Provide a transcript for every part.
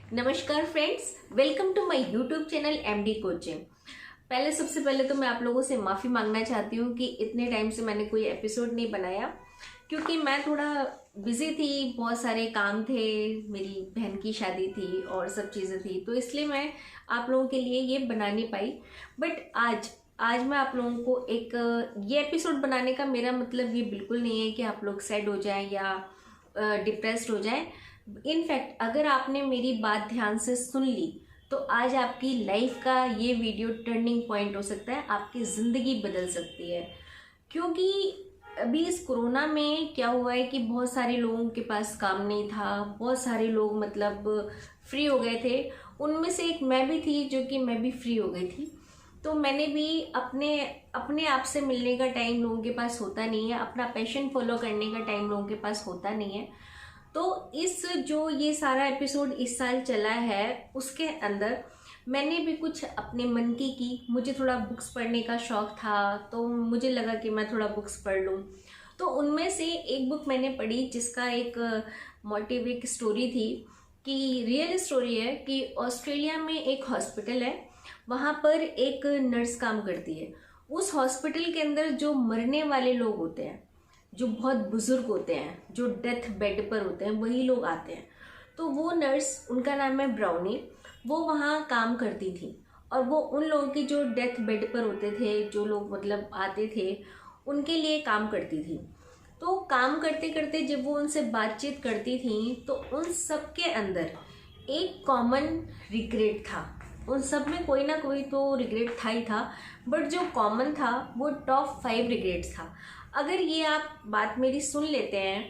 नमस्कार friends, welcome to my YouTube channel MD coaching. सबसे पहले तो मैं आप लोगों से माफ़ी मांगना चाहती हूँ कि इतने टाइम से मैंने कोई एपिसोड नहीं बनाया, क्योंकि मैं थोड़ा बिजी थी, बहुत सारे काम थे, मेरी बहन की शादी थी और सब चीज़ें थी, तो इसलिए मैं आप लोगों के लिए ये बना नहीं पाई। बट आज मैं आप लोगों को ये एपिसोड बनाने का मेरा मतलब ये बिल्कुल नहीं है कि आप लोग सैड हो जाएं या डिप्रेस्ड हो जाएं। इनफैक्ट अगर आपने मेरी बात ध्यान से सुन ली तो आज आपकी लाइफ का ये वीडियो टर्निंग पॉइंट हो सकता है, आपकी ज़िंदगी बदल सकती है। क्योंकि अभी इस कोरोना में क्या हुआ है कि बहुत सारे लोगों के पास काम नहीं था, बहुत सारे लोग मतलब फ्री हो गए थे। उनमें से एक मैं भी थी, जो कि मैं भी फ्री हो गई थी। तो मैंने भी अपने अपने आप से मिलने का टाइम लोगों के पास होता नहीं है, अपना पैशन फॉलो करने का टाइम लोगों के पास होता नहीं है। तो ये सारा एपिसोड इस साल चला है, उसके अंदर मैंने भी कुछ अपने मन की मुझे थोड़ा बुक्स पढ़ने का शौक़ था, तो मुझे लगा कि मैं थोड़ा बुक्स पढ़ लूँ। तो उनमें से एक बुक मैंने पढ़ी जिसका एक मोटिव, एक स्टोरी थी कि रियल स्टोरी है कि ऑस्ट्रेलिया में एक हॉस्पिटल है, वहाँ पर एक नर्स काम करती है। उस हॉस्पिटल के अंदर जो मरने वाले लोग होते हैं, जो बहुत बुजुर्ग होते हैं, जो डेथ बेड पर होते हैं, वही लोग आते हैं। तो वो नर्स, उनका नाम है ब्राउनी, वो वहाँ काम करती थी और वो उन लोगों की जो डेथ बेड पर होते थे, जो लोग मतलब आते थे, उनके लिए काम करती थी। तो काम करते करते जब वो उनसे बातचीत करती थी तो उन सब के अंदर एक कॉमन रिग्रेट था। उन सब में कोई ना कोई तो रिग्रेट था ही था, बट जो कॉमन था वो टॉप 5 रिग्रेट्स था। अगर ये आप बात मेरी सुन लेते हैं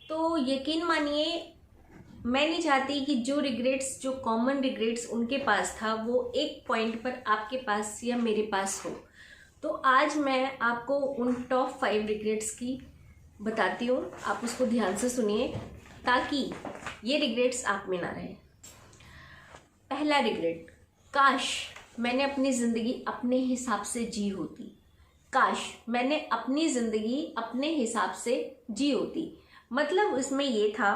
तो यकीन मानिए, मैं नहीं चाहती कि जो कॉमन रिग्रेट्स उनके पास था वो एक पॉइंट पर आपके पास या मेरे पास हो। तो आज मैं आपको उन टॉप 5 रिग्रेट्स की बताती हूँ, आप उसको ध्यान से सुनिए ताकि ये रिग्रेट्स आप में ना रहे। पहला रिग्रेट, काश मैंने अपनी ज़िंदगी अपने हिसाब से जी होती। काश मैंने अपनी ज़िंदगी अपने हिसाब से जी होती। मतलब इसमें ये था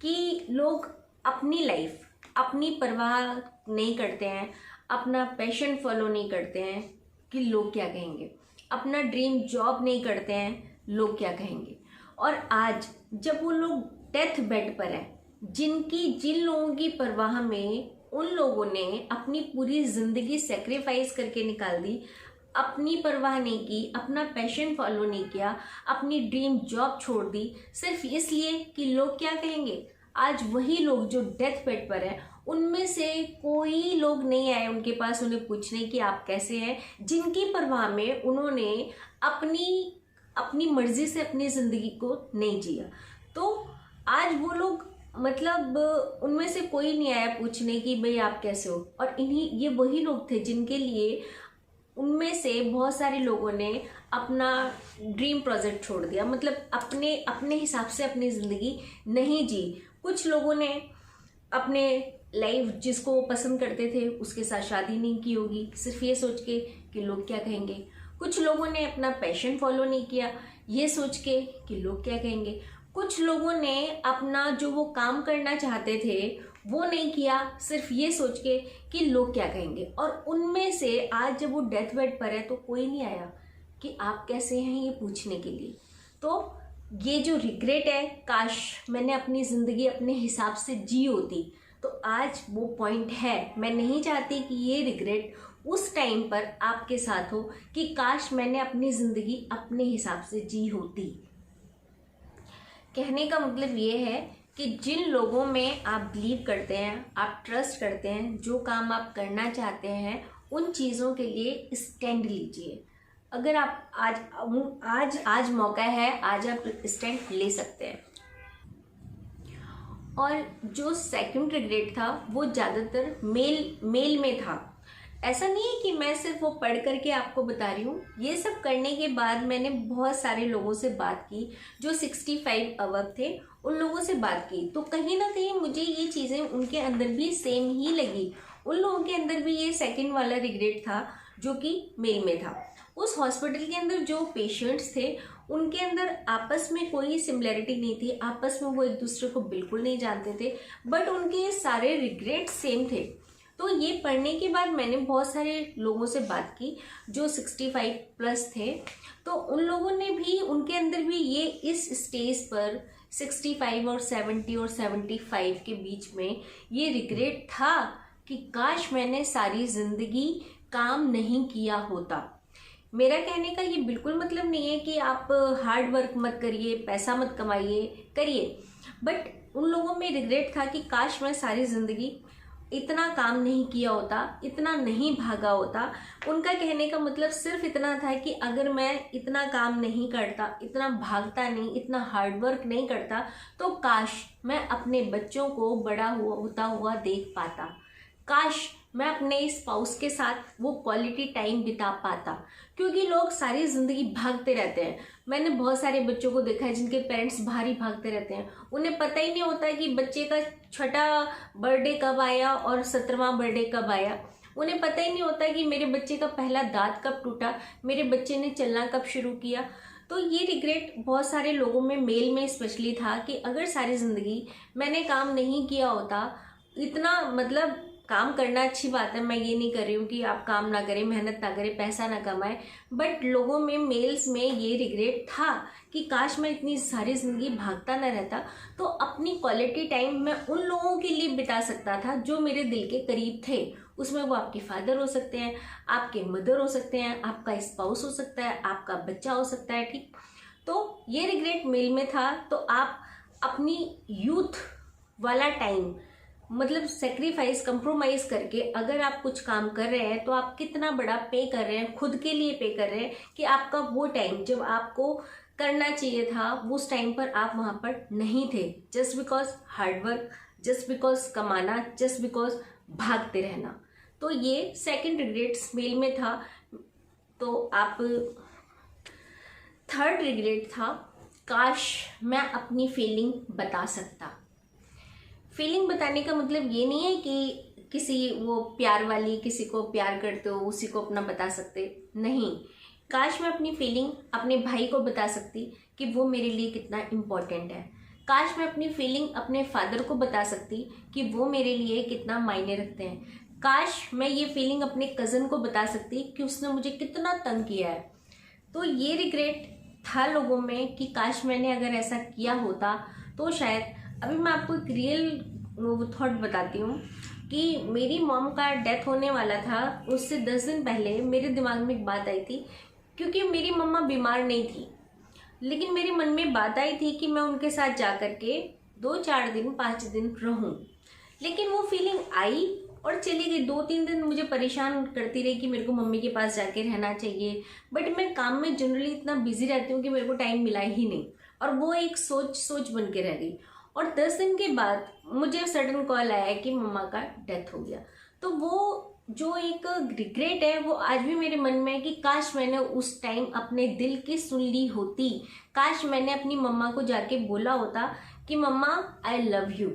कि लोग अपनी लाइफ अपनी परवाह नहीं करते हैं, अपना पैशन फॉलो नहीं करते हैं कि लोग क्या कहेंगे, अपना ड्रीम जॉब नहीं करते हैं, लोग क्या कहेंगे। और आज जब वो लोग डेथ बेड पर हैं, जिन लोगों की परवाह में उन लोगों ने अपनी पूरी ज़िंदगी सेक्रीफाइस करके निकाल दी, अपनी परवाह नहीं की, अपना पैशन फॉलो नहीं किया, अपनी ड्रीम जॉब छोड़ दी सिर्फ इसलिए कि लोग क्या कहेंगे। आज वही लोग जो डेथ बेड पर हैं, उनमें से कोई लोग नहीं आए उनके पास उन्हें पूछने कि आप कैसे हैं, जिनकी परवाह में उन्होंने अपनी मर्जी से अपनी ज़िंदगी को नहीं जिया। तो आज वो लोग मतलब उनमें से कोई नहीं आया पूछने कि भाई आप कैसे हो। और ये वही लोग थे जिनके लिए उनमें से बहुत सारे लोगों ने अपना ड्रीम प्रोजेक्ट छोड़ दिया, मतलब अपने हिसाब से अपनी ज़िंदगी नहीं जी। कुछ लोगों ने अपने लाइफ जिसको वो पसंद करते थे उसके साथ शादी नहीं की होगी, सिर्फ ये सोच के कि लोग क्या कहेंगे। कुछ लोगों ने अपना पैशन फॉलो नहीं किया, ये सोच के कि लोग क्या कहेंगे। कुछ लोगों ने अपना जो वो काम करना चाहते थे वो नहीं किया, सिर्फ ये सोच के कि लोग क्या कहेंगे। और उनमें से आज जब वो डेथ बेड पर है तो कोई नहीं आया कि आप कैसे हैं ये पूछने के लिए। तो ये जो रिग्रेट है, काश मैंने अपनी ज़िंदगी अपने हिसाब से जी होती, तो आज वो पॉइंट है। मैं नहीं चाहती कि ये रिग्रेट उस टाइम पर आपके साथ हो कि काश मैंने अपनी ज़िंदगी अपने हिसाब से जी होती। कहने का मतलब ये है कि जिन लोगों में आप बिलीव करते हैं, आप ट्रस्ट करते हैं, जो काम आप करना चाहते हैं, उन चीज़ों के लिए स्टैंड लीजिए। अगर आप आज मौका है, आज आप स्टैंड ले सकते हैं। और जो सेकंड रिग्रेट था वो ज़्यादातर मेल में था। ऐसा नहीं है कि मैं सिर्फ वो पढ़ करके आपको बता रही हूँ, ये सब करने के बाद मैंने बहुत सारे लोगों से बात की जो 65 अबव थे, उन लोगों से बात की। तो कहीं ना कहीं मुझे ये चीज़ें उनके अंदर भी सेम ही लगी। उन लोगों के अंदर भी ये सेकंड वाला रिग्रेट था जो कि मेल में था। उस हॉस्पिटल के अंदर जो पेशेंट्स थे उनके अंदर आपस में कोई सिमिलैरिटी नहीं थी, आपस में वो एक दूसरे को बिल्कुल नहीं जानते थे, बट उनके सारे रिग्रेट सेम थे। तो ये पढ़ने के बाद मैंने बहुत सारे लोगों से बात की जो 65 प्लस थे, तो उन लोगों ने भी, उनके अंदर भी ये इस स्टेज पर 65 और 70 और 75 के बीच में ये रिग्रेट था कि काश मैंने सारी जिंदगी काम नहीं किया होता। मेरा कहने का ये बिल्कुल मतलब नहीं है कि आप हार्ड वर्क मत करिए, पैसा मत कमाइए, करिए, बट उन लोगों में रिग्रेट था कि काश मैं सारी जिंदगी इतना काम नहीं किया होता, इतना नहीं भागा होता। उनका कहने का मतलब सिर्फ इतना था कि अगर मैं इतना काम नहीं करता, इतना भागता नहीं, इतना हार्ड वर्क नहीं करता, तो काश मैं अपने बच्चों को बड़ा होता हुआ देख पाता, काश मैं अपने स्पाउस के साथ वो क्वालिटी टाइम बिता पाता। क्योंकि लोग सारी ज़िंदगी भागते रहते हैं। मैंने बहुत सारे बच्चों को देखा है जिनके पेरेंट्स बाहर ही भागते रहते हैं, उन्हें पता ही नहीं होता कि बच्चे का छठा बर्थडे कब आया और 17वां बर्थडे कब आया। उन्हें पता ही नहीं होता कि मेरे बच्चे का पहला दांत कब टूटा, मेरे बच्चे ने चलना कब शुरू किया। तो ये रिग्रेट बहुत सारे लोगों में, मेल में स्पेशली था कि अगर सारी ज़िंदगी मैंने काम नहीं किया होता, इतना मतलब काम करना अच्छी बात है, मैं ये नहीं कर रही हूँ कि आप काम ना करें, मेहनत ना करें, पैसा ना कमाएं, बट लोगों में, मेल्स में ये रिग्रेट था कि काश मैं इतनी सारी ज़िंदगी भागता ना रहता, तो अपनी क्वालिटी टाइम मैं उन लोगों के लिए बिता सकता था जो मेरे दिल के करीब थे। उसमें वो आपके फादर हो सकते हैं, आपके मदर हो सकते हैं, आपका स्पाउस हो सकता है, आपका बच्चा हो सकता है, ठीक। तो ये रिग्रेट मेल में था। तो आप अपनी यूथ वाला टाइम मतलब सेक्रीफाइस, कंप्रोमाइज़ करके अगर आप कुछ काम कर रहे हैं तो आप कितना बड़ा पे कर रहे हैं, खुद के लिए पे कर रहे हैं कि आपका वो टाइम जब आपको करना चाहिए था उस टाइम पर आप वहाँ पर नहीं थे, just because hard work, just because कमाना, जस्ट बिकॉज भागते रहना। तो ये सेकंड रिग्रेट्स मेल में था। तो आप थर्ड रिग्रेट था, काश मैं अपनी फीलिंग बता सकता। फीलिंग बताने का मतलब ये नहीं है कि किसी वो प्यार वाली, किसी को प्यार करते हो उसी को अपना बता सकते, नहीं। काश मैं अपनी फीलिंग अपने भाई को बता सकती कि वो मेरे लिए कितना इम्पोर्टेंट है। काश मैं अपनी फीलिंग अपने फादर को बता सकती कि वो मेरे लिए कितना मायने रखते हैं। काश मैं ये फीलिंग अपने कज़न को बता सकती कि उसने मुझे कितना तंग किया है। तो ये रिग्रेट था लोगों में कि काश मैंने अगर ऐसा किया होता तो शायद। अभी मैं आपको एक रियल थॉट बताती हूँ कि मेरी मॉम का डेथ होने वाला था, उससे 10 दिन पहले मेरे दिमाग में एक बात आई थी। क्योंकि मेरी मम्मा बीमार नहीं थी, लेकिन मेरे मन में बात आई थी कि मैं उनके साथ जा कर के 2-4 दिन 5 दिन रहूं। लेकिन वो फीलिंग आई और चली गई। 2-3 दिन मुझे परेशान करती रही कि मेरे को मम्मी के पास जाके रहना चाहिए, बट मैं काम में जनरली इतना बिजी रहती हूँ कि मेरे को टाइम मिला ही नहीं, और वो एक सोच बन के रह गई। और 10 दिन के बाद मुझे सडन कॉल आया कि मम्मा का डेथ हो गया। तो वो जो एक रिग्रेट है वो आज भी मेरे मन में है कि काश मैंने उस टाइम अपने दिल की सुन ली होती, काश मैंने अपनी मम्मा को जाके बोला होता कि मम्मा आई लव यू।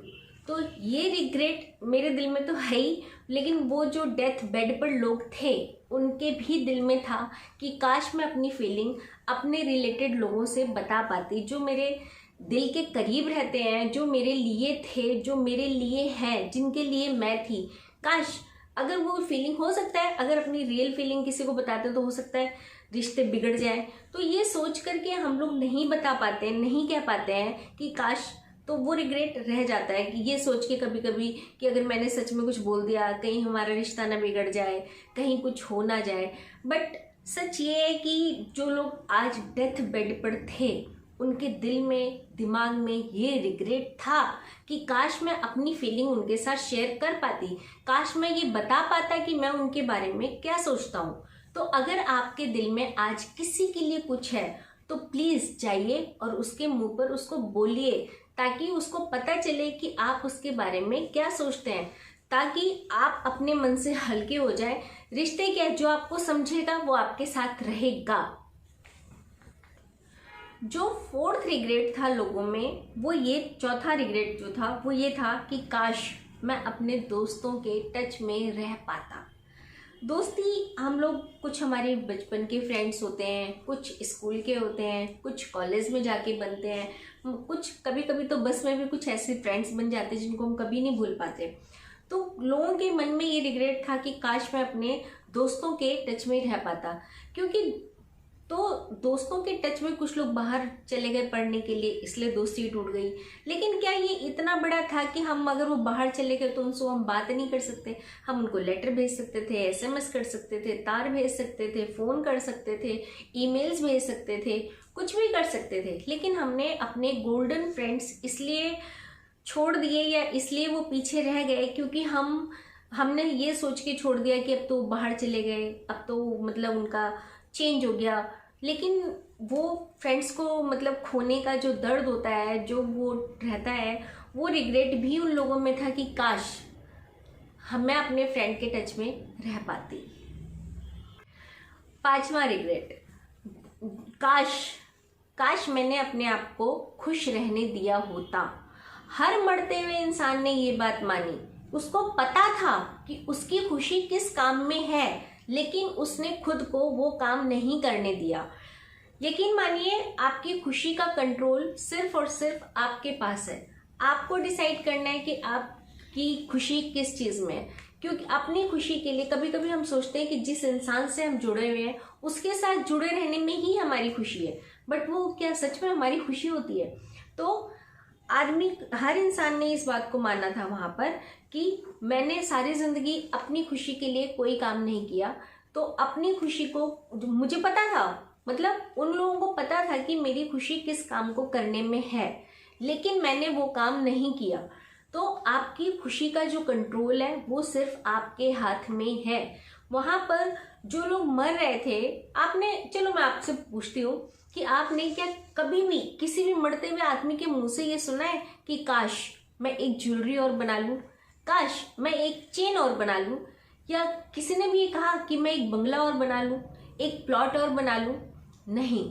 तो ये रिग्रेट मेरे दिल में तो है ही, लेकिन वो जो डेथ बेड पर लोग थे उनके भी दिल में था कि काश मैं अपनी फीलिंग अपने रिलेटेड लोगों से बता पाती, जो मेरे दिल के करीब रहते हैं, जो मेरे लिए थे, जो मेरे लिए हैं, जिनके लिए मैं थी। काश अगर वो फीलिंग, हो सकता है अगर अपनी रियल फीलिंग किसी को बताते तो हो सकता है रिश्ते बिगड़ जाए। तो ये सोच करके हम लोग नहीं बता पाते, नहीं कह पाते हैं कि काश, तो वो रिग्रेट रह जाता है कि ये सोच के कभी कभी कि अगर मैंने सच में कुछ बोल दिया, कहीं हमारा रिश्ता ना बिगड़ जाए, कहीं कुछ हो ना जाए। बट सच ये है कि जो लोग आज डेथ बेड पर थे उनके दिल में, दिमाग में ये रिग्रेट था कि काश मैं अपनी फीलिंग उनके साथ शेयर कर पाती, काश मैं ये बता पाता कि मैं उनके बारे में क्या सोचता हूँ। तो अगर आपके दिल में आज किसी के लिए कुछ है तो प्लीज़ जाइए और उसके मुंह पर उसको बोलिए, ताकि उसको पता चले कि आप उसके बारे में क्या सोचते हैं, ताकि आप अपने मन से हल्के हो जाए। रिश्ते क्या, जो आपको समझेगा वो आपके साथ रहेगा। जो फोर्थ रिग्रेट था लोगों में, वो ये, चौथा रिग्रेट जो था वो ये था कि काश मैं अपने दोस्तों के टच में रह पाता। दोस्ती हम लोग कुछ हमारे बचपन के फ्रेंड्स होते हैं, कुछ स्कूल के होते हैं, कुछ कॉलेज में जाके बनते हैं, कुछ कभी कभी तो बस में भी कुछ ऐसे फ्रेंड्स बन जाते हैं जिनको हम कभी नहीं भूल पाते। तो लोगों के मन में ये रिग्रेट था कि काश मैं अपने दोस्तों के टच में रह पाता, क्योंकि तो दोस्तों के टच में कुछ लोग बाहर चले गए पढ़ने के लिए, इसलिए दोस्ती टूट गई। लेकिन क्या ये इतना बड़ा था कि हम अगर वो बाहर चले गए तो उनसे हम बात नहीं कर सकते? हम उनको लेटर भेज सकते थे, एसएमएस कर सकते थे, तार भेज सकते थे, फ़ोन कर सकते थे, ईमेल्स भेज सकते थे, कुछ भी कर सकते थे। लेकिन हमने अपने गोल्डन फ्रेंड्स इसलिए छोड़ दिए या इसलिए वो पीछे रह गए क्योंकि हमने ये सोच के छोड़ दिया कि अब तो बाहर चले गए, अब तो मतलब उनका चेंज हो गया। लेकिन वो फ्रेंड्स को मतलब खोने का जो दर्द होता है, जो वो रहता है, वो रिग्रेट भी उन लोगों में था कि काश मैं अपने फ्रेंड के टच में रह पाती। 5वां रिग्रेट, काश मैंने अपने आप को खुश रहने दिया होता। हर मरते हुए इंसान ने ये बात मानी। उसको पता था कि उसकी खुशी किस काम में है, लेकिन उसने खुद को वो काम नहीं करने दिया। यकीन मानिए, आपकी खुशी का कंट्रोल सिर्फ और सिर्फ आपके पास है। आपको डिसाइड करना है कि आपकी खुशी किस चीज़ में है। क्योंकि अपनी खुशी के लिए कभी कभी हम सोचते हैं कि जिस इंसान से हम जुड़े हुए हैं उसके साथ जुड़े रहने में ही हमारी खुशी है, बट वो क्या सच में हमारी खुशी होती है? तो हर इंसान ने इस बात को माना था वहां पर कि मैंने सारी जिंदगी अपनी खुशी के लिए कोई काम नहीं किया। तो अपनी खुशी को मुझे पता था, मतलब उन लोगों को पता था कि मेरी खुशी किस काम को करने में है, लेकिन मैंने वो काम नहीं किया। तो आपकी खुशी का जो कंट्रोल है वो सिर्फ आपके हाथ में है। वहां पर जो लोग मर रहे थे, चलो मैं आपसे पूछती हूँ कि आपने क्या कभी भी किसी भी मरते हुए आदमी के मुंह से ये सुना है कि काश मैं एक ज्वेलरी और बना लूं, काश मैं एक चेन और बना लूं, या किसी ने भी ये कहा कि मैं एक बंगला और बना लूं, एक प्लॉट और बना लूं? नहीं।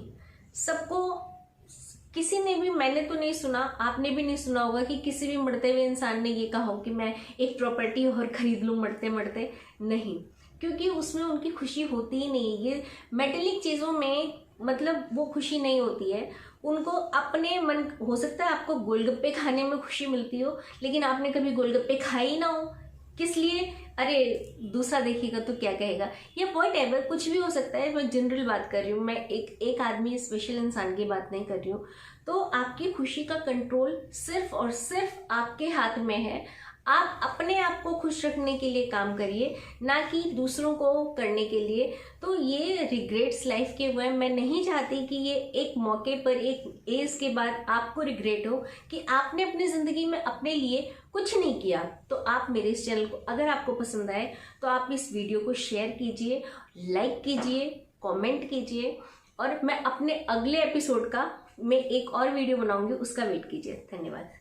किसी ने भी, मैंने तो नहीं सुना, आपने भी नहीं सुना होगा कि किसी भी मरते हुए इंसान ने ये कहा हो कि मैं एक प्रॉपर्टी और खरीद लूं मरते मरते। नहीं, क्योंकि उसमें उनकी खुशी होती ही नहीं। ये मेटेलिक चीज़ों में मतलब वो खुशी नहीं होती है उनको। अपने मन, हो सकता है आपको गोलगप्पे खाने में खुशी मिलती हो, लेकिन आपने कभी गोलगप्पे खाए ही ना हो। किस लिए? अरे दूसरा देखेगा तो क्या कहेगा, या व्हाट एवर, कुछ भी हो सकता है। मैं जनरल बात कर रही हूँ, मैं एक आदमी, स्पेशल इंसान की बात नहीं कर रही हूँ। तो आपकी खुशी का कंट्रोल सिर्फ और सिर्फ आपके हाथ में है। आप अपने आप को खुश रखने के लिए काम करिए, ना कि दूसरों को करने के लिए। तो ये रिग्रेट्स लाइफ के हुए, मैं नहीं चाहती कि ये एक मौके पर, एक एज के बाद आपको रिग्रेट हो कि आपने अपनी ज़िंदगी में अपने लिए कुछ नहीं किया। तो आप मेरे इस चैनल को, अगर आपको पसंद आए तो आप इस वीडियो को शेयर कीजिए, लाइक कीजिए, कमेंट कीजिए, और मैं अपने अगले एपिसोड का मैं एक और वीडियो बनाऊंगी, उसका वेट कीजिए। धन्यवाद।